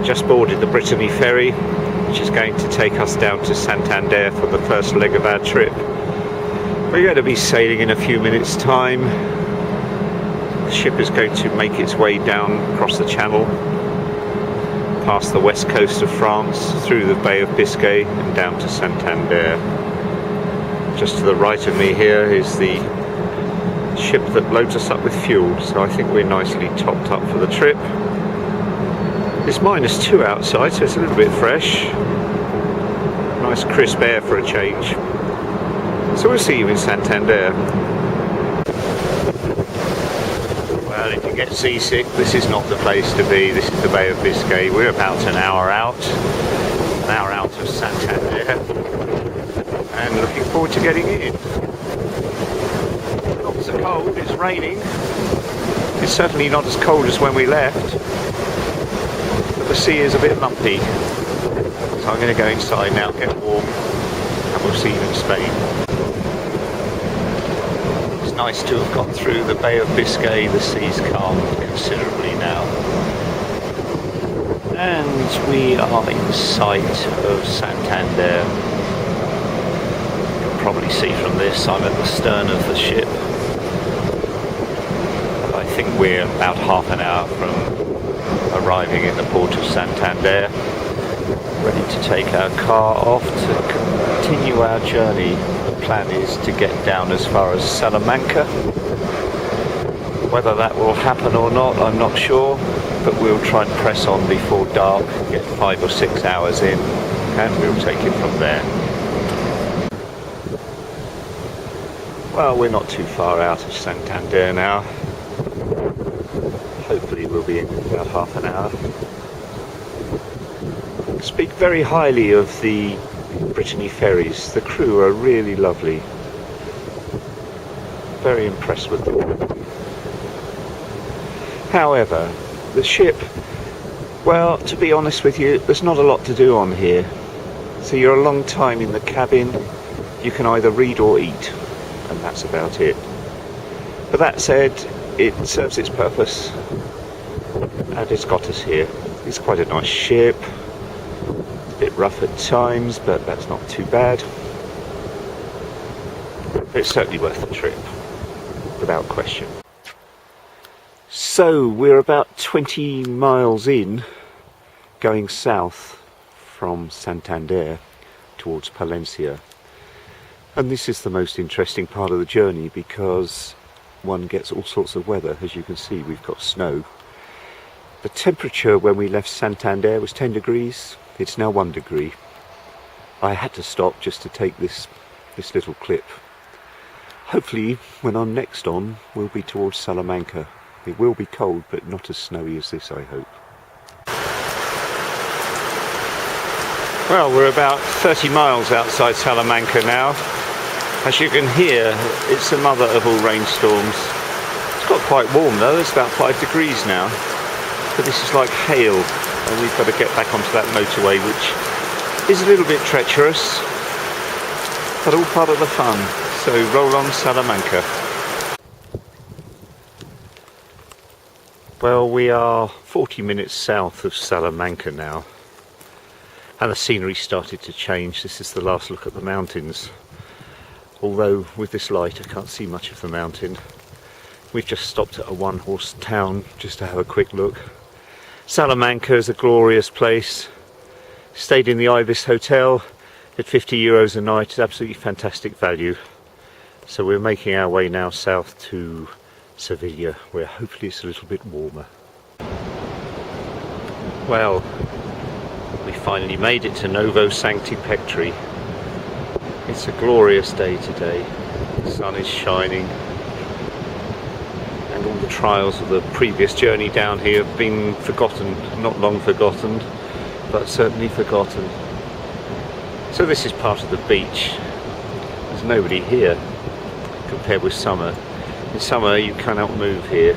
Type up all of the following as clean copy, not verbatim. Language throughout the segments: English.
Just boarded the Brittany ferry, which is going to take us down to Santander for the first leg of our trip. We're going to be sailing in a few minutes' time. The ship is going to make its way down across the channel, past the west coast of France, through the Bay of Biscay and down to Santander. Just to the right of me here is the ship that loads us up with fuel, so I think we're nicely topped up for the trip. It's -2 outside, so it's a little bit fresh. Nice crisp air for a change. So we'll see you in Santander. Well, if you get seasick, this is not the place to be. This is the Bay of Biscay. We're about an hour out of Santander, and looking forward to getting in. Not so cold, it's raining. It's certainly not as cold as when we left. The sea is a bit lumpy, so I'm going to go inside now, get warm, and we'll see you in Spain. It's nice to have got through the Bay of Biscay. The sea's calmed considerably now, and we are in sight of Santander. You can probably see from this I'm at the stern of the ship. I think we're about half an hour from arriving in the port of Santander, ready to take our car off to continue our journey. The plan is to get down as far as Salamanca. Whether that will happen or not, I'm not sure, but we'll try and press on before dark, get 5 or 6 hours in, and we'll take it from there. Well, we're not too far out of Santander now. Hopefully we'll be in about half an hour. I speak very highly of the Brittany ferries. The crew are really lovely. Very impressed with them. However, the ship, well, to be honest with you, there's not a lot to do on here. So you're a long time in the cabin. You can either read or eat, and that's about it. But that said, it serves its purpose, and it's got us here. It's quite a nice ship, a bit rough at times, but that's not too bad. It's certainly worth the trip, without question. So we're about 20 miles in, going south from Santander towards Palencia. And this is the most interesting part of the journey, because one gets all sorts of weather. As you can see, we've got snow. The temperature when we left Santander was 10 degrees. It's now 1 degree. I had to stop just to take this little clip. Hopefully when I'm next on, we'll be towards Salamanca. It will be cold, but not as snowy as this, I hope. Well, we're about 30 miles outside Salamanca now. As you can hear, it's the mother of all rainstorms. It's got quite warm though, it's about 5 degrees now. But this is like hail, and we've got to get back onto that motorway, which is a little bit treacherous, but all part of the fun. So roll on, Salamanca. Well, we are 40 minutes south of Salamanca now, and the scenery started to change. This is the last look at the mountains. Although with this light I can't see much of the mountain. We've just stopped at a one-horse town just to have a quick look. Salamanca is a glorious place. Stayed in the Ibis Hotel at €50 a night. It's absolutely fantastic value. So we're making our way now south to Sevilla, where hopefully it's a little bit warmer. Well, we finally made it to Novo Sancti Pectory. It's a glorious day today. The sun is shining, and all the trials of the previous journey down here have been forgotten. Not long forgotten, but certainly forgotten. So this is part of the beach. There's nobody here compared with summer. In summer you cannot move here.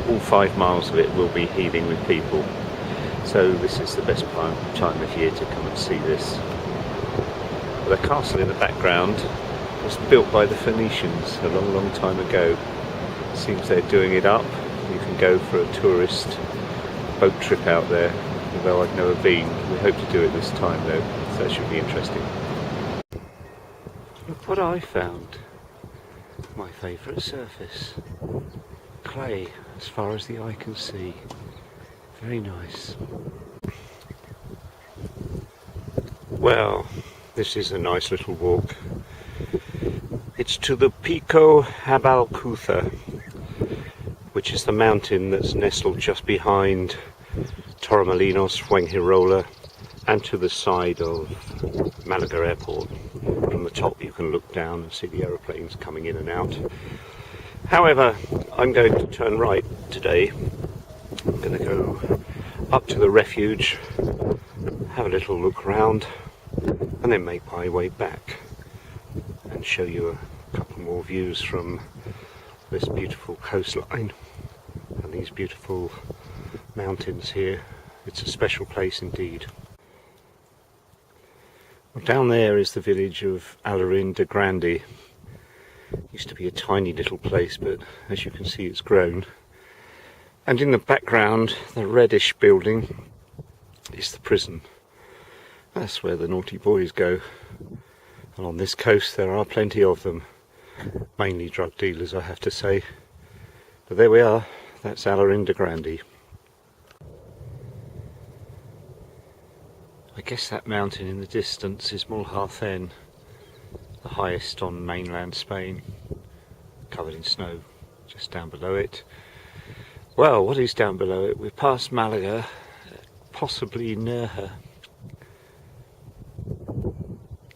All 5 miles of it will be heaving with people. So this is the best time of year to come and see this. The castle in the background was built by the Phoenicians a long, long time ago. Seems they're doing it up. You can go for a tourist boat trip out there. although I've never been. We hope to do it this time though, so that should be interesting. Look what I found. My favourite surface. Clay as far as the eye can see. Very nice. Well, this is a nice little walk. It's to the Pico Habalcuza, which is the mountain that's nestled just behind Torremolinos, Fuengirola, and to the side of Malaga Airport. From the top you can look down and see the aeroplanes coming in and out. However, I'm going to turn right today. I'm going to go up to the refuge, have a little look round, and then make my way back and show you a couple more views from this beautiful coastline and these beautiful mountains here. It's a special place indeed. Well, down there is the village of Alarin de Grande. Used to be a tiny little place, but as you can see it's grown. And in the background, the reddish building is the prison. That's where the naughty boys go. And on this coast there are plenty of them. Mainly drug dealers, I have to say. But there we are, that's Alarin de Grande. I guess that mountain in the distance is Mulhacén, the highest on mainland Spain, covered in snow, just down below it. Well, what is down below it? We're past Malaga, possibly Nerja.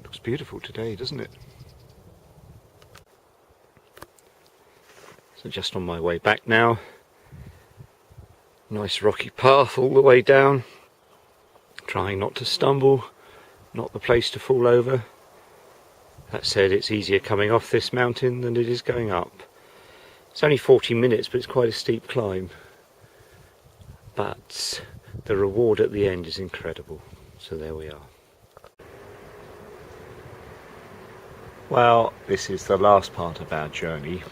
Looks beautiful today, doesn't it? So just on my way back now. Nice rocky path all the way down. Trying not to stumble, not the place to fall over. That said, it's easier coming off this mountain than it is going up. It's only 40 minutes, but it's quite a steep climb. But the reward at the end is incredible. So there we are. Well, this is the last part of our journey.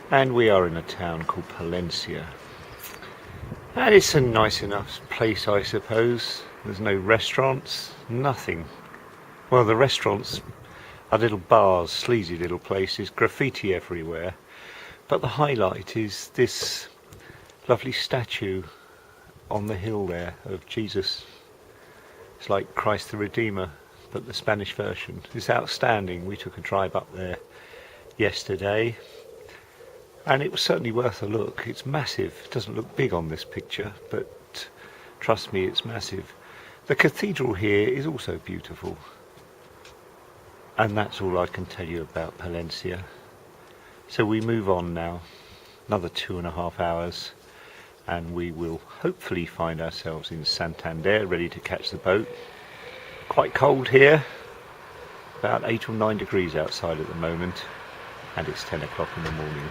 And we are in a town called Palencia. And it's a nice enough place, I suppose. There's no restaurants, nothing. Well, the restaurants are little bars, sleazy little places, graffiti everywhere. But the highlight is this lovely statue on the hill there of Jesus. It's like Christ the Redeemer, but the Spanish version. It's outstanding. We took a drive up there yesterday. And it was certainly worth a look. It's massive. It doesn't look big on this picture, but trust me, it's massive. The cathedral here is also beautiful. And that's all I can tell you about Palencia. So we move on now, another 2.5 hours, and we will hopefully find ourselves in Santander, ready to catch the boat. Quite cold here, about 8 or 9 degrees outside at the moment, and it's 10 o'clock in the morning.